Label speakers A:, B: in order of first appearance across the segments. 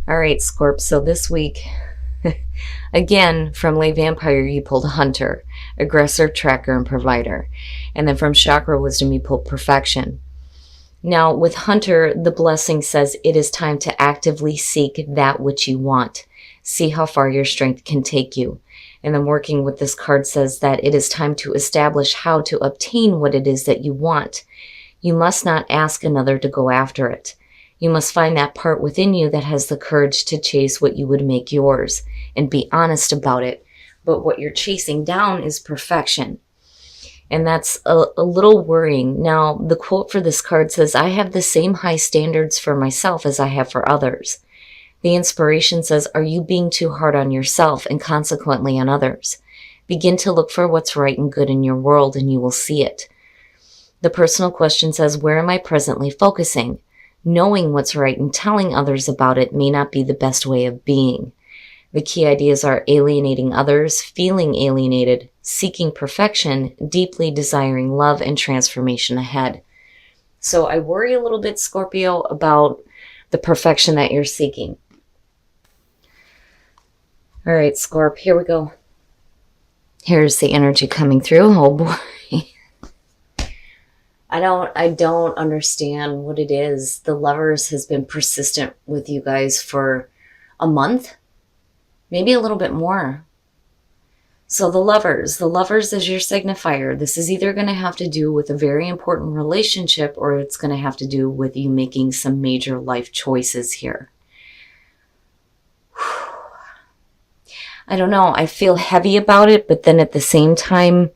A: All right, Scorp. So this week, again, from Lay Vampire, you pulled Hunter, Aggressor, Tracker, and Provider. And then from Chakra Wisdom, you pulled Perfection. Now, with Hunter, the blessing says it is time to actively seek that which you want. See how far your strength can take you. And then working with this card says that it is time to establish how to obtain what it is that you want. You must not ask another to go after it. You must find that part within you that has the courage to chase what you would make yours and be honest about it. But what you're chasing down is perfection. And that's a little worrying. Now, the quote for this card says, I have the same high standards for myself as I have for others. The inspiration says, are you being too hard on yourself and consequently on others? Begin to look for what's right and good in your world and you will see it. The personal question says, where am I presently focusing? Knowing what's right and telling others about it may not be the best way of being. The key ideas are alienating others, feeling alienated, seeking perfection, deeply desiring love and transformation ahead. So I worry a little bit, Scorpio, about the perfection that you're seeking. All right, Scorp, here we go. Here's the energy coming through. Oh boy. I don't understand what it is. The Lovers has been persistent with you guys for a month, maybe a little bit more. So the Lovers is your signifier. This is either going to have to do with a very important relationship or it's going to have to do with you making some major life choices here. I don't know. I feel heavy about it, but then at the same time,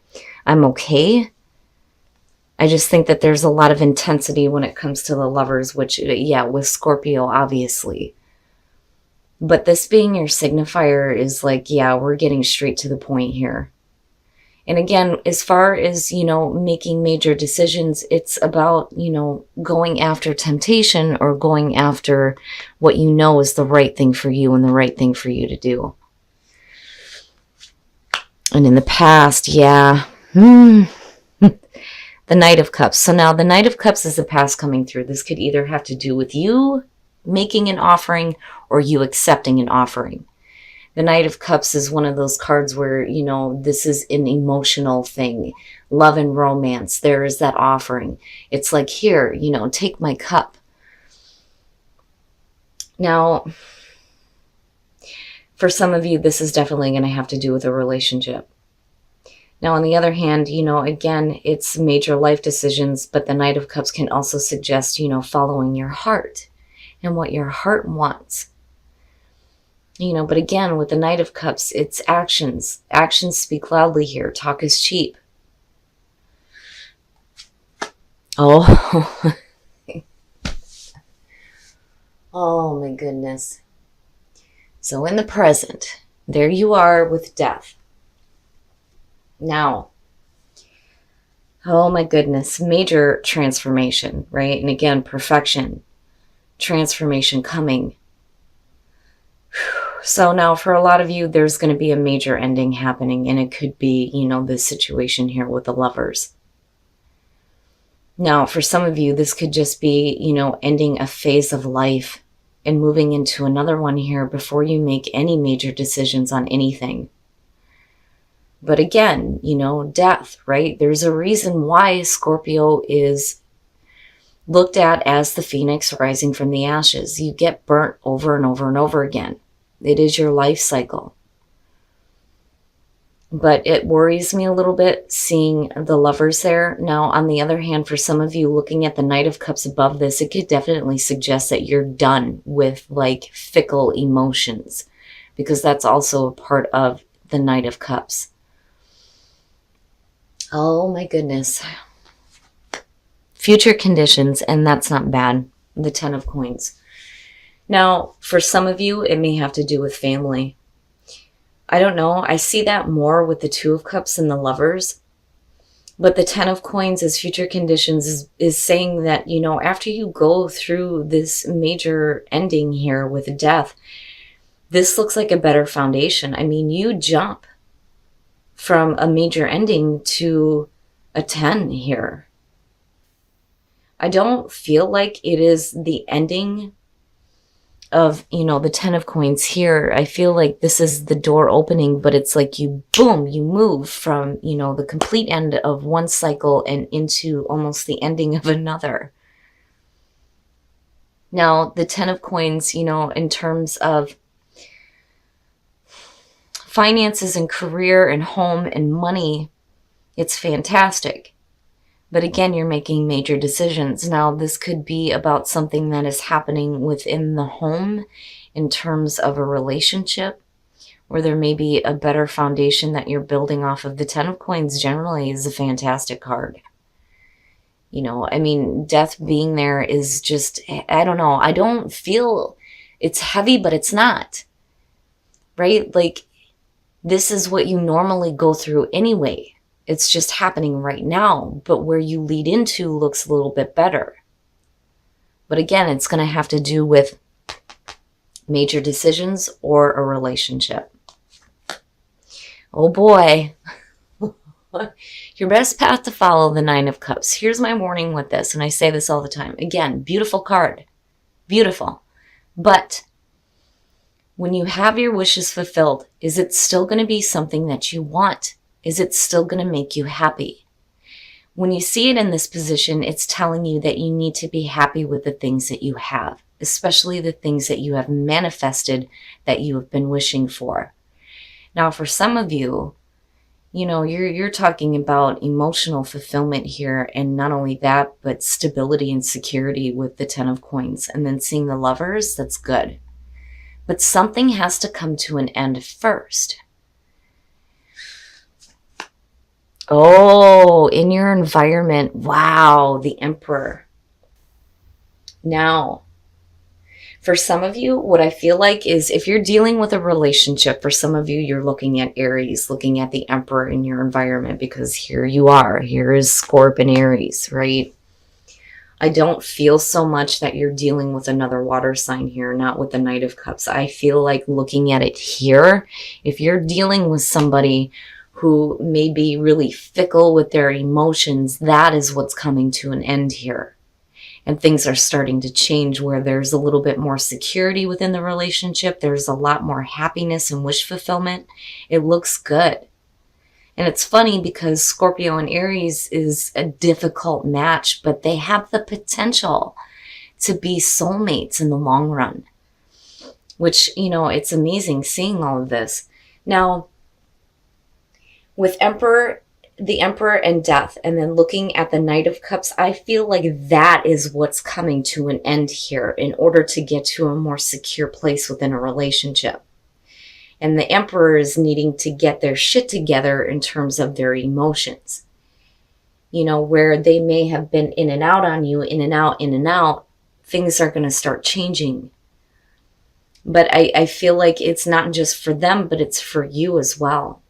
A: I'm okay. I just think that there's a lot of intensity when it comes to the Lovers, which, yeah, with Scorpio, obviously. But this being your signifier is like, yeah, we're getting straight to the point here. And again, as far as, making major decisions, it's about, going after temptation or going after what you know is the right thing for you and the right thing for you to do. And in the past, yeah. The Knight of Cups. So now the Knight of Cups is the past coming through. This could either have to do with you making an offering or you accepting an offering. The Knight of Cups is one of those cards where, this is an emotional thing. Love and romance. There is that offering. It's like, here, take my cup. Now, for some of you, this is definitely going to have to do with a relationship. Now, on the other hand, again, it's major life decisions, but the Knight of Cups can also suggest, following your heart and what your heart wants. But again, with the Knight of Cups, it's actions. Actions speak loudly here. Talk is cheap. Oh. Oh, my goodness. So in the present, there you are with death. Now, oh my goodness, major transformation, right? And again, perfection, transformation coming. So now for a lot of you, there's going to be a major ending happening, and it could be, this situation here with the Lovers. Now, for some of you, this could just be, ending a phase of life and moving into another one here before you make any major decisions on anything. But again, death, right? There's a reason why Scorpio is looked at as the phoenix rising from the ashes. You get burnt over and over and over again. It is your life cycle. But it worries me a little bit seeing the Lovers there. Now, on the other hand, for some of you looking at the Knight of Cups above this, it could definitely suggest that you're done with fickle emotions, because that's also a part of the Knight of Cups. Oh my goodness. Future conditions, and that's not bad. The Ten of Coins. Now, for some of you, it may have to do with family. I don't know. I see that more with the Two of Cups and the Lovers. But the Ten of Coins as future conditions is saying that, after you go through this major ending here with death, this looks like a better foundation. I mean, you jump from a major ending to a 10 here. I don't feel like it is the ending of, the Ten of Coins here, I feel like this is the door opening, but it's like you move from, the complete end of one cycle and into almost the ending of another. Now, the Ten of Coins, in terms of finances and career and home and money, it's fantastic. But again, you're making major decisions. Now, this could be about something that is happening within the home in terms of a relationship, or there may be a better foundation that you're building off of. The Ten of Coins generally is a fantastic card. Death being there is just, I don't know. I don't feel it's heavy, but it's not. Right? Like, this is what you normally go through anyway. It's just happening right now, but where you lead into looks a little bit better. But again, it's going to have to do with major decisions or a relationship. Oh boy. Your best path to follow, the Nine of Cups. Here's my warning with this, and I say this all the time. Again, beautiful card. Beautiful. But when you have your wishes fulfilled, is it still going to be something that you want? Is it still going to make you happy? When you see it in this position, it's telling you that you need to be happy with the things that you have, especially the things that you have manifested that you have been wishing for. Now, for some of you, you're talking about emotional fulfillment here, and not only that, but stability and security with the Ten of Coins. And then seeing the Lovers, that's good. But something has to come to an end first. Oh, in your environment. Wow, the Emperor. Now, for some of you, what I feel like is if you're dealing with a relationship, for some of you, you're looking at Aries, looking at the Emperor in your environment, because here you are. Here is Scorpio and Aries, right? I don't feel so much that you're dealing with another water sign here, not with the Knight of Cups. I feel like looking at it here, if you're dealing with somebody who may be really fickle with their emotions, that is what's coming to an end here. And things are starting to change where there's a little bit more security within the relationship. There's a lot more happiness and wish fulfillment. It looks good. And it's funny because Scorpio and Aries is a difficult match, but they have the potential to be soulmates in the long run. Which, it's amazing seeing all of this. Now, with the Emperor and Death, and then looking at the Knight of Cups, I feel like that is what's coming to an end here in order to get to a more secure place within a relationship. And the Emperor is needing to get their shit together in terms of their emotions. Where they may have been in and out on you, in and out, things are going to start changing. But I feel like it's not just for them, but it's for you as well.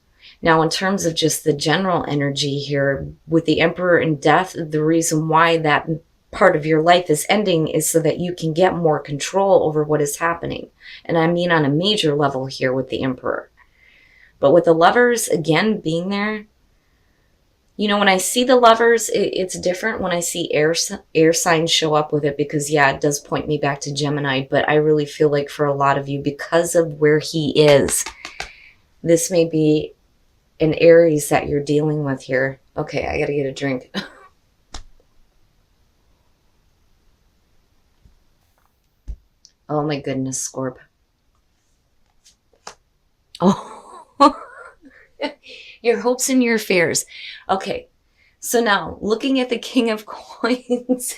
A: Now, in terms of just the general energy here, with the Emperor and Death, the reason why that part of your life is ending is so that you can get more control over what is happening. And I mean on a major level here with the Emperor. But with the Lovers, again, being there, when I see the Lovers, it's different when I see air signs show up with it, because, yeah, it does point me back to Gemini. But I really feel like for a lot of you, because of where he is, this may be an Aries that you're dealing with here. Okay, I gotta get a drink. Oh my goodness, Scorp. Oh, your hopes and your fears. Okay, so now looking at the King of Coins.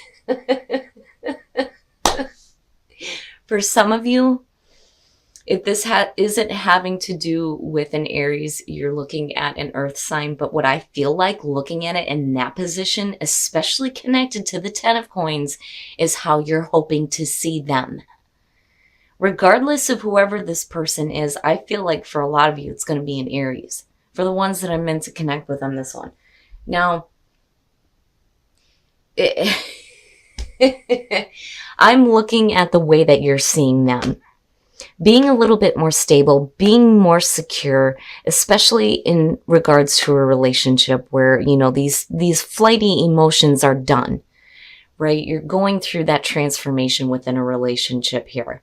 A: For some of you, if this isn't having to do with an Aries, you're looking at an earth sign. But what I feel like looking at it in that position, especially connected to the Ten of Coins, is how you're hoping to see them. Regardless of whoever this person is, I feel like for a lot of you, it's going to be an Aries. For the ones that I'm meant to connect with on this one. Now, I'm looking at the way that you're seeing them. Being a little bit more stable, being more secure, especially in regards to a relationship where, these flighty emotions are done, right? You're going through that transformation within a relationship here.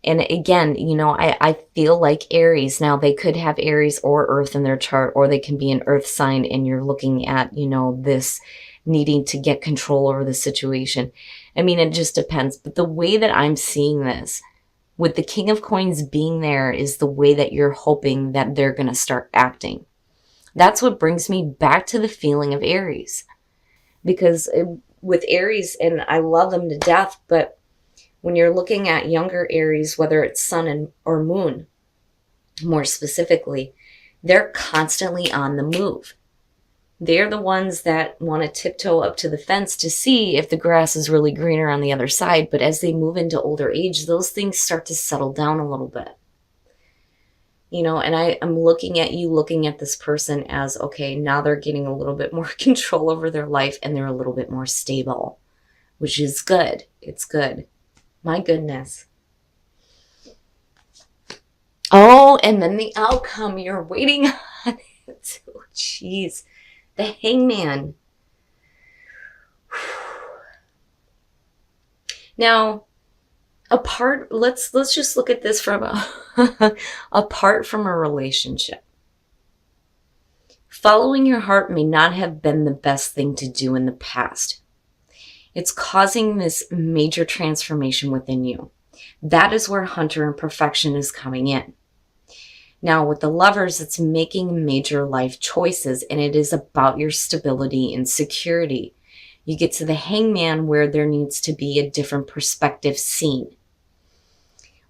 A: And again, I feel like Aries. Now, they could have Aries or Earth in their chart, or they can be an Earth sign, and you're looking at, this needing to get control over the situation. I mean, it just depends. But the way that I'm seeing this, with the King of Coins being there, is the way that you're hoping that they're going to start acting. That's what brings me back to the feeling of Aries. Because with Aries, and I love them to death, but when you're looking at younger Aries, whether it's sun or moon, more specifically, they're constantly on the move. They're the ones that want to tiptoe up to the fence to see if the grass is really greener on the other side. But as they move into older age, those things start to settle down a little bit. And I'm looking at you, looking at this person as, okay, now they're getting a little bit more control over their life, and they're a little bit more stable, which is good. It's good. My goodness. Oh, and then the outcome you're waiting on. Oh, jeez. The Hangman. Now, let's just look at this from apart from a relationship. Following your heart may not have been the best thing to do in the past. It's causing this major transformation within you. That is where Hunter and Perfection is coming in. Now, with the Lovers, it's making major life choices, and it is about your stability and security. You get to the Hangman, where there needs to be a different perspective seen.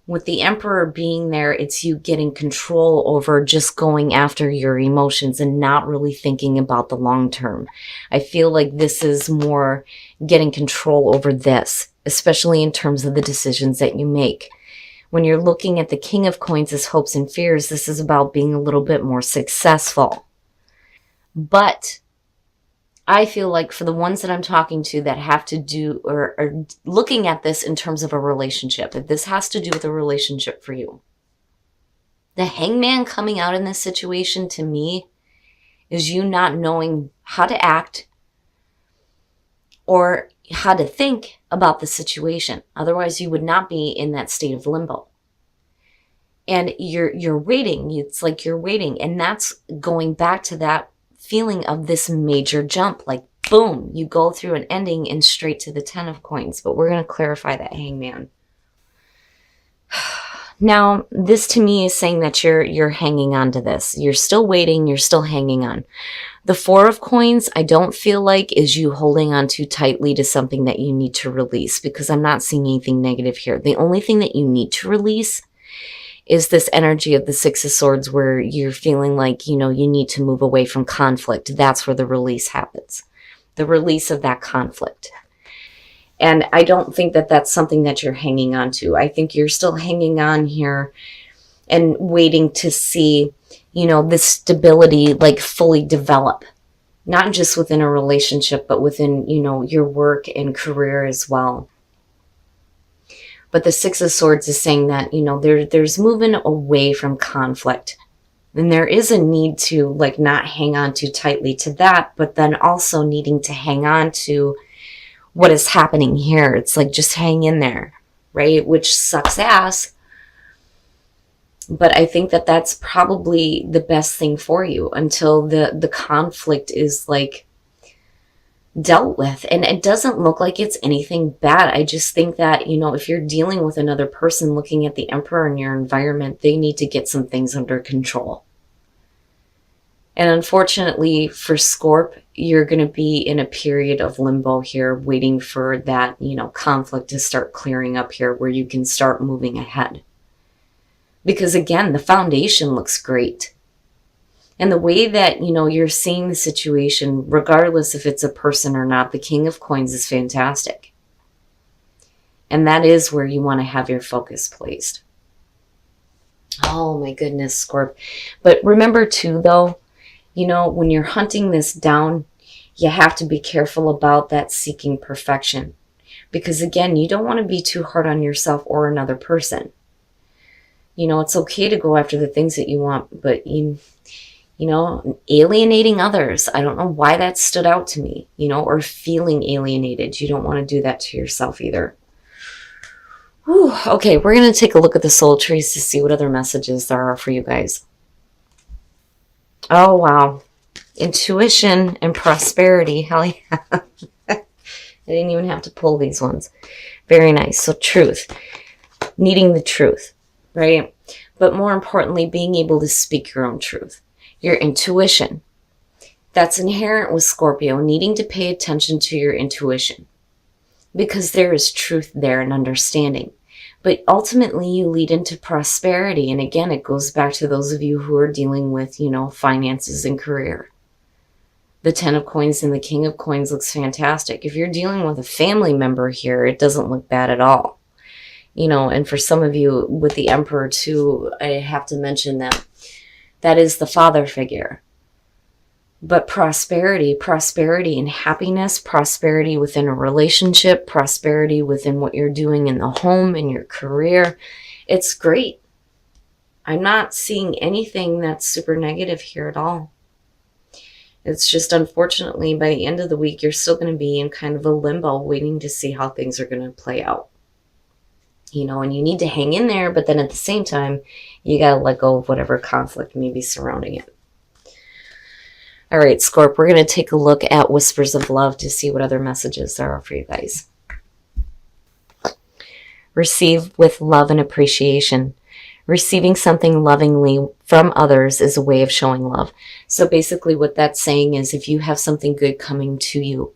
A: With the Emperor being there, it's you getting control over just going after your emotions and not really thinking about the long term. I feel like this is more getting control over this, especially in terms of the decisions that you make. When you're looking at the King of Coins as hopes and fears, this is about being a little bit more successful. But I feel like for the ones that I'm talking to that have to do or are looking at this in terms of a relationship, if this has to do with a relationship for you, the Hangman coming out in this situation to me is you not knowing how to act or how to think about the situation. Otherwise, you would not be in that state of limbo. And you're waiting. It's like you're waiting. And that's going back to that feeling of this major jump, like boom, you go through an ending and straight to the 10 of Coins. But we're going to clarify that Hangman. Now, this to me is saying that you're hanging on to this. You're still waiting. You're still hanging on. The 4 of Coins, I don't feel like is you holding on too tightly to something that you need to release, because I'm not seeing anything negative here. The only thing that you need to release is this energy of the 6 of Swords, where you're feeling like, you need to move away from conflict. That's where the release happens. The release of that conflict. And I don't think that that's something that you're hanging on to. I think you're still hanging on here and waiting to see, this stability like fully develop. Not just within a relationship, but within, your work and career as well. But the 6 of Swords is saying that, there's moving away from conflict. And there is a need to like not hang on too tightly to that, but then also needing to hang on to what is happening here. It's like just hang in there, right? Which sucks ass. But I think that that's probably the best thing for you until the conflict is like dealt with. And it doesn't look like it's anything bad. I just think that, if you're dealing with another person, looking at the Emperor in your environment, they need to get some things under control. And unfortunately for Scorp, you're going to be in a period of limbo here, waiting for that, conflict to start clearing up here, where you can start moving ahead. Because again, the foundation looks great. And the way that, you're seeing the situation, regardless if it's a person or not, the King of Coins is fantastic. And that is where you want to have your focus placed. Oh my goodness, Scorp. But remember too, though, when you're hunting this down, you have to be careful about that seeking perfection. Because again, you don't want to be too hard on yourself or another person. It's okay to go after the things that you want, but alienating others. I don't know why that stood out to me, or feeling alienated. You don't want to do that to yourself either. Whew, okay, we're going to take a look at the soul trees to see what other messages there are for you guys. Oh, wow. Intuition and prosperity. Hell yeah. I didn't even have to pull these ones. Very nice. So truth. Needing the truth, right? But more importantly, being able to speak your own truth. Your intuition. That's inherent with Scorpio, needing to pay attention to your intuition. Because there is truth there and understanding. But ultimately, you lead into prosperity. And again, it goes back to those of you who are dealing with, finances and career. The 10 of coins and the king of coins looks fantastic. If you're dealing with a family member here, it doesn't look bad at all. And for some of you with the emperor too, I have to mention that is the father figure. But prosperity and happiness, prosperity within a relationship, prosperity within what you're doing in the home, in your career, it's great. I'm not seeing anything that's super negative here at all. It's just, unfortunately, by the end of the week, you're still going to be in kind of a limbo waiting to see how things are going to play out. And you need to hang in there, but then at the same time, you got to let go of whatever conflict may be surrounding it. All right, Scorp, we're going to take a look at Whispers of Love to see what other messages there are for you guys. Receive with love and appreciation. Receiving something lovingly from others is a way of showing love. So basically what that's saying is if you have something good coming to you,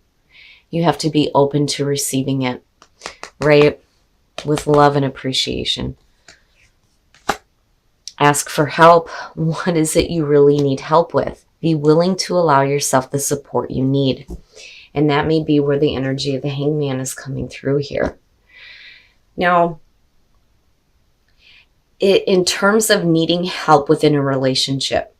A: you have to be open to receiving it, right? With love and appreciation. Ask for help. What is it you really need help with? Be willing to allow yourself the support you need. And that may be where the energy of the hangman is coming through here. Now, in terms of needing help within a relationship,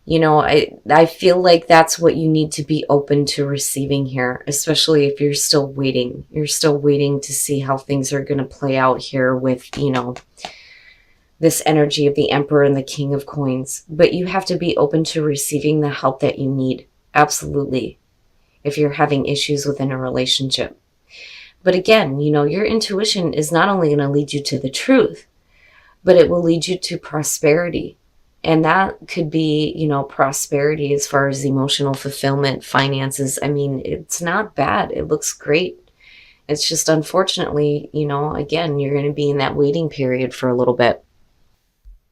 A: I feel like that's what you need to be open to receiving here, especially if you're still waiting. You're still waiting to see how things are going to play out here with, this energy of the Emperor and the King of Coins. But you have to be open to receiving the help that you need. Absolutely. If you're having issues within a relationship. But again, your intuition is not only going to lead you to the truth, but it will lead you to prosperity. And that could be, prosperity as far as emotional fulfillment, finances. I mean, it's not bad. It looks great. It's just, unfortunately, again, you're going to be in that waiting period for a little bit.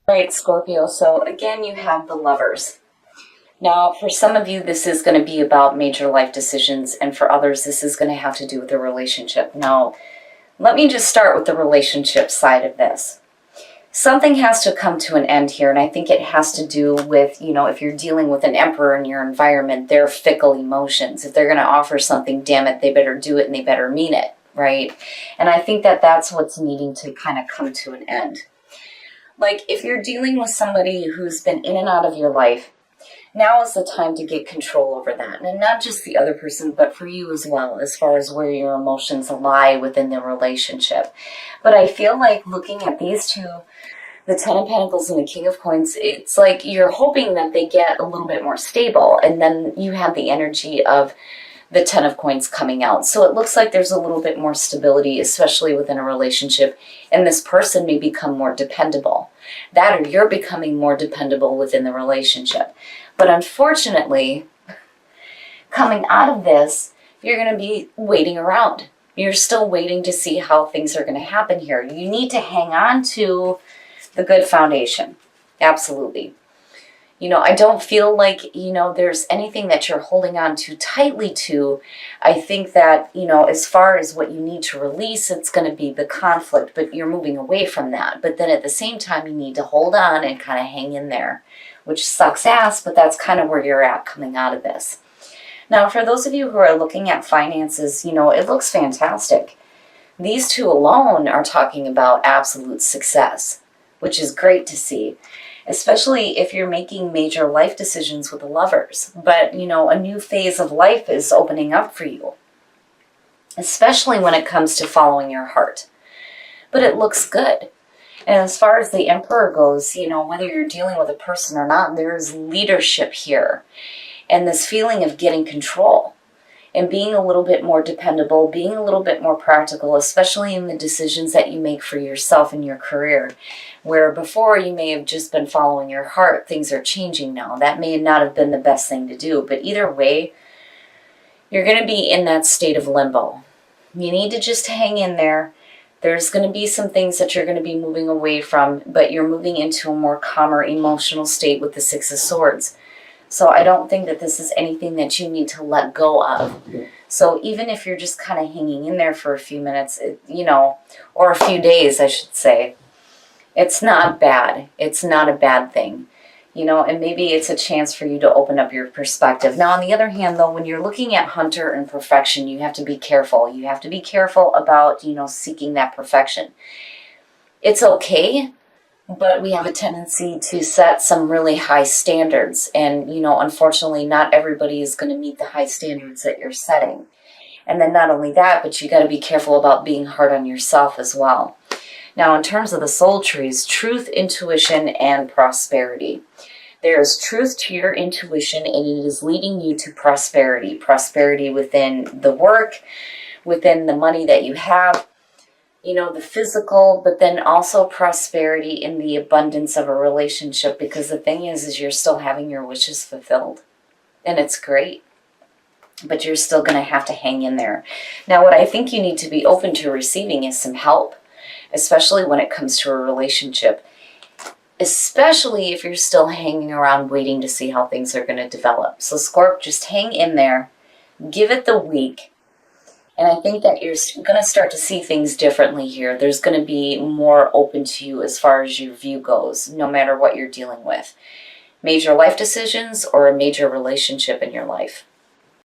A: All right, Scorpio. So again, you have the Lovers. Now, for some of you, this is going to be about major life decisions. And for others, this is going to have to do with a relationship. Now, let me just start with the relationship side of this. Something has to come to an end here, and I think it has to do with, if you're dealing with an emperor in your environment, their fickle emotions. If they're going to offer something, damn it, they better do it and they better mean it, right? And I think that that's what's needing to kind of come to an end. Like, if you're dealing with somebody who's been in and out of your life, now is the time to get control over that. And not just the other person, but for you as well, as far as where your emotions lie within the relationship. But I feel like looking at these two, the 10 of Pentacles and the King of Coins, it's like you're hoping that they get a little bit more stable. And then you have the energy of the 10 of Coins coming out. So it looks like there's a little bit more stability, especially within a relationship. And this person may become more dependable. That or you're becoming more dependable within the relationship. But unfortunately, coming out of this, you're going to be waiting around. You're still waiting to see how things are going to happen here. You need to hang on to the good foundation. Absolutely. I don't feel like, there's anything that you're holding on too tightly to. I think that, as far as what you need to release, it's going to be the conflict, but you're moving away from that. But then at the same time, you need to hold on and kind of hang in there, which sucks ass, but that's kind of where you're at coming out of this. Now, for those of you who are looking at finances, it looks fantastic. These two alone are talking about absolute success, which is great to see, especially if you're making major life decisions with the Lovers. But, a new phase of life is opening up for you, especially when it comes to following your heart. But it looks good. And as far as the Emperor goes, whether you're dealing with a person or not, there's leadership here. And this feeling of getting control. and being a little bit more dependable, being a little bit more practical, especially in the decisions that you make for yourself and your career. Where before you may have just been following your heart, things are changing now. That may not have been the best thing to do, but either way, you're going to be in that state of limbo. You need to just hang in there. There's going to be some things that you're going to be moving away from, but you're moving into a more calmer emotional state with the Six of Swords. So I don't think that this is anything that you need to let go of. So even if you're just kind of hanging in there for a few minutes, or a few days, I should say, it's not bad. It's not a bad thing. And maybe it's a chance for you to open up your perspective. Now, on the other hand, though, when you're looking at Hunter and perfection, you have to be careful. You have to be careful about, seeking that perfection. It's okay, but we have a tendency to set some really high standards. And, unfortunately, not everybody is going to meet the high standards that you're setting. And then not only that, but you got to be careful about being hard on yourself as well. Now, in terms of the soul trees, truth, intuition, and prosperity. There is truth to your intuition, and it is leading you to prosperity. Prosperity within the work, within the money that you have, the physical, but then also prosperity in the abundance of a relationship. Because the thing is you're still having your wishes fulfilled. And it's great. But you're still going to have to hang in there. Now, what I think you need to be open to receiving is some help. Especially when it comes to a relationship. Especially if you're still hanging around waiting to see how things are going to develop. So Scorp, just hang in there. Give it the week. And I think that you're going to start to see things differently here. There's going to be more open to you as far as your view goes, no matter what you're dealing with. Major life decisions or a major relationship in your life.